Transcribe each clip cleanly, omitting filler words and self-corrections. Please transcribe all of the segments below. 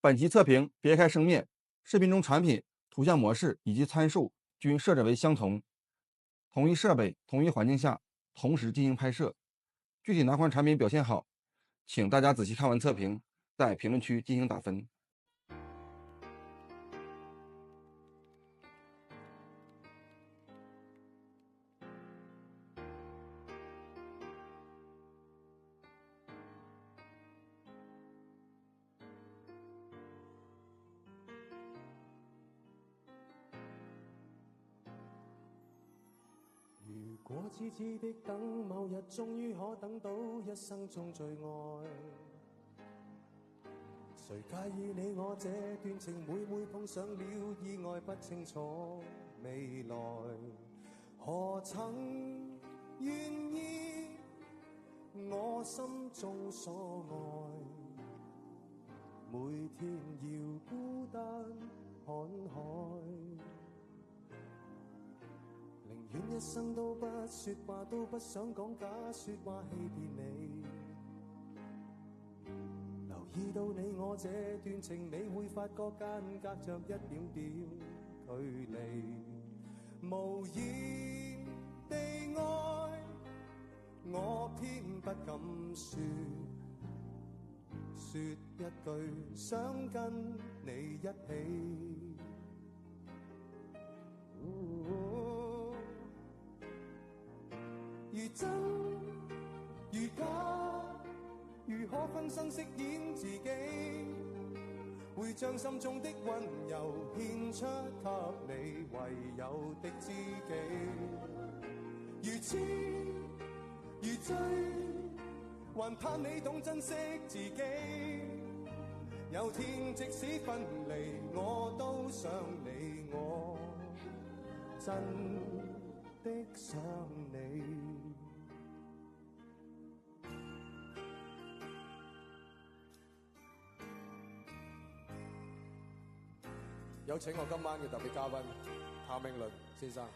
本级测评别开生面，视频中产品、图像模式以及参数均设置为相同，同一设备、同一环境下同时进行拍摄。具体哪款产品表现好，请大家仔细看完测评，在评论区进行打分。如果痴痴的等某日，終於可等到一生中最愛。誰介意你我這段情，每每碰上了意外，不清楚未來。何曾願意我心中所愛，每天要孤單看海。寧願一生都不說話，都不想講假說話欺騙你。留意到你我這段情，你會發覺間隔着一點點距離。無言地愛，我偏不敢說，說一句想跟你一起。如真如假，如何分身飾演自己，會將心中的溫柔獻出給你唯有的知己。如痴如醉，還盼你懂珍惜自己。有天即使分離，我都想你，我真的想你。有請我今晚嘅特別嘉賓譚詠麟先生。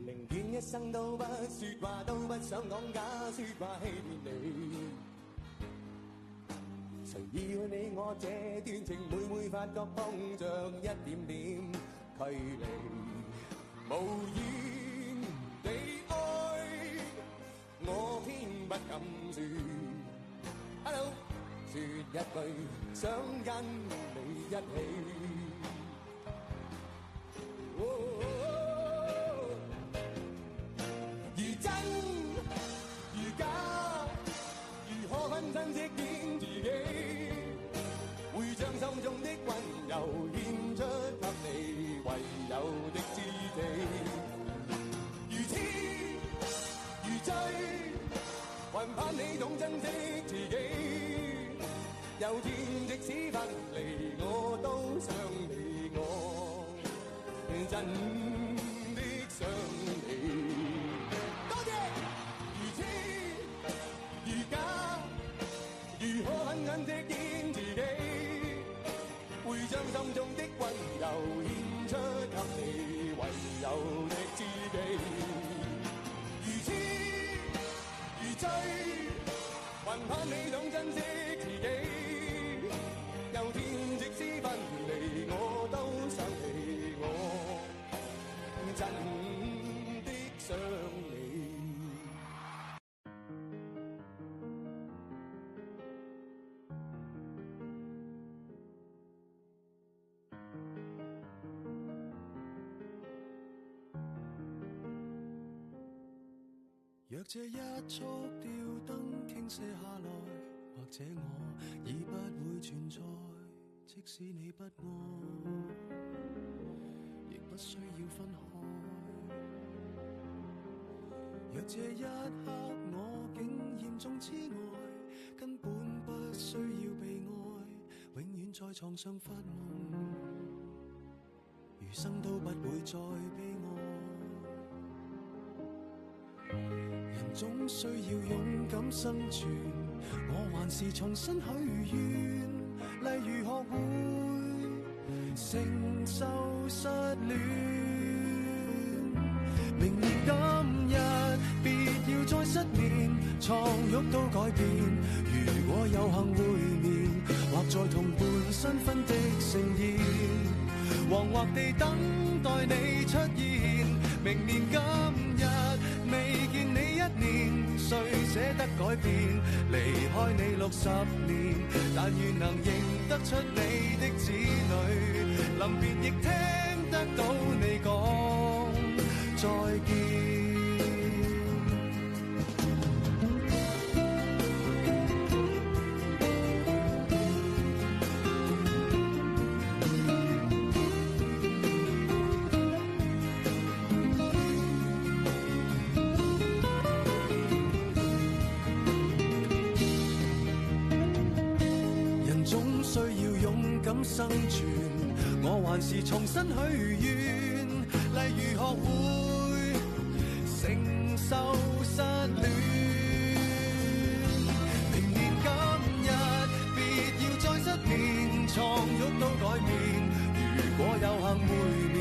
寧願一生都不說話，都不想講假說話欺騙你。誰要你我這段情，每每發覺碰着一點點距離。無言地愛，我偏不敢說。Hello。說一句想跟你一起，如真如假，如何分身飾演自己，會將心中的溫柔獻出給你唯有的知己。如痴如醉，還盼你懂珍惜自己。有天即使分離，我都想你，我真的想你。多謝。如痴如假，如何狠狠的演自己，會將心中的溫柔獻出給你唯有的知己。如痴如醉，還盼你懂珍惜自己。有天即使分離，我都想你，我真的想你。若這一束吊燈傾瀉下來，或者我已不會存在。即使你不愛，亦不需要分開。若這一刻我竟嚴重痴呆，根本不需要被愛，永遠在床上發夢，餘生都不會再悲哀。人總需要勇敢生存，我還是重新許願。例如學會承受失戀，明年今日別要再失眠，床褥都改變。如果有幸會面，或在同伴新婚的盛宴，惶惑地等待你出現。明年今日未見你一年，誰捨得改變？離開你60年，但願能認得出你的子女，臨別亦聽得到你講再見。生存，我還是重新許願，例如學會承受失戀。明年今日，別要再失眠，床褥都改變。如果有幸會面，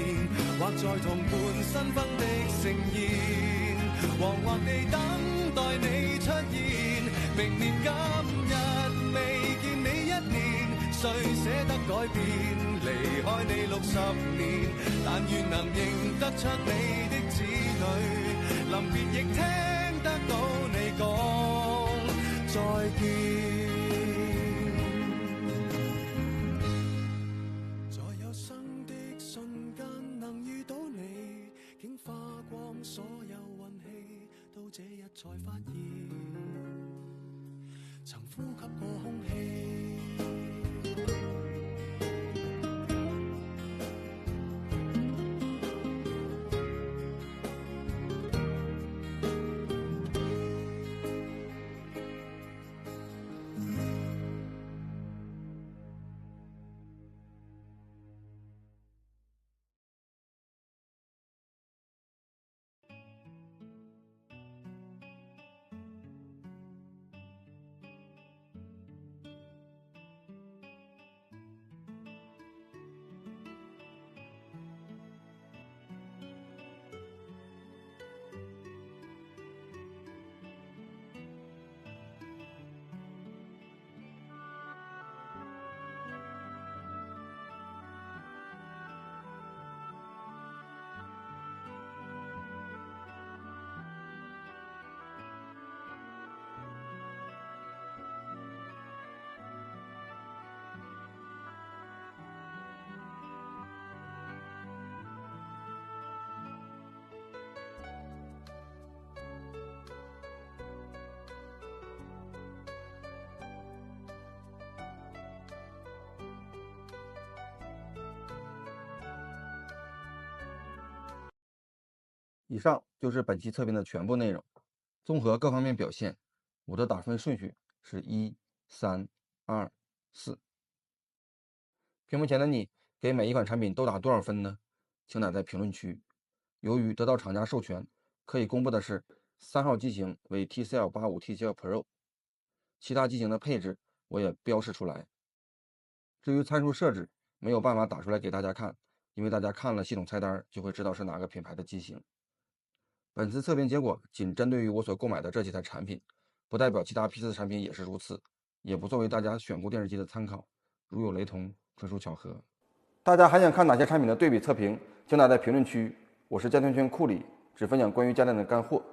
或在同伴新婚的盛宴，惶惑地等待你出現。明年今日，未見你一年，誰捨得改變？離開你60年，但願能認得出你的子女，臨別亦聽得到你講再見。在有生的瞬間能遇到你，竟花光所有運氣，到這日才發現，曾呼吸過空氣。以上就是本期测评的全部内容。综合各方面表现，我的打分顺序是1、3、2、4。屏幕前的你给每一款产品都打多少分呢？请打在评论区。由于得到厂家授权，可以公布的是3号机型为 TCL 85 TCL Pro， 其他机型的配置我也标示出来。至于参数设置，没有办法打出来给大家看，因为大家看了系统菜单就会知道是哪个品牌的机型。本次测评结果仅针对于我所购买的这几台产品，不代表其他批次产品也是如此，也不作为大家选购电视机的参考，如有雷同，纯属巧合。大家还想看哪些产品的对比测评，请打在评论区。我是家庭圈库里，只分享关于家电的干货。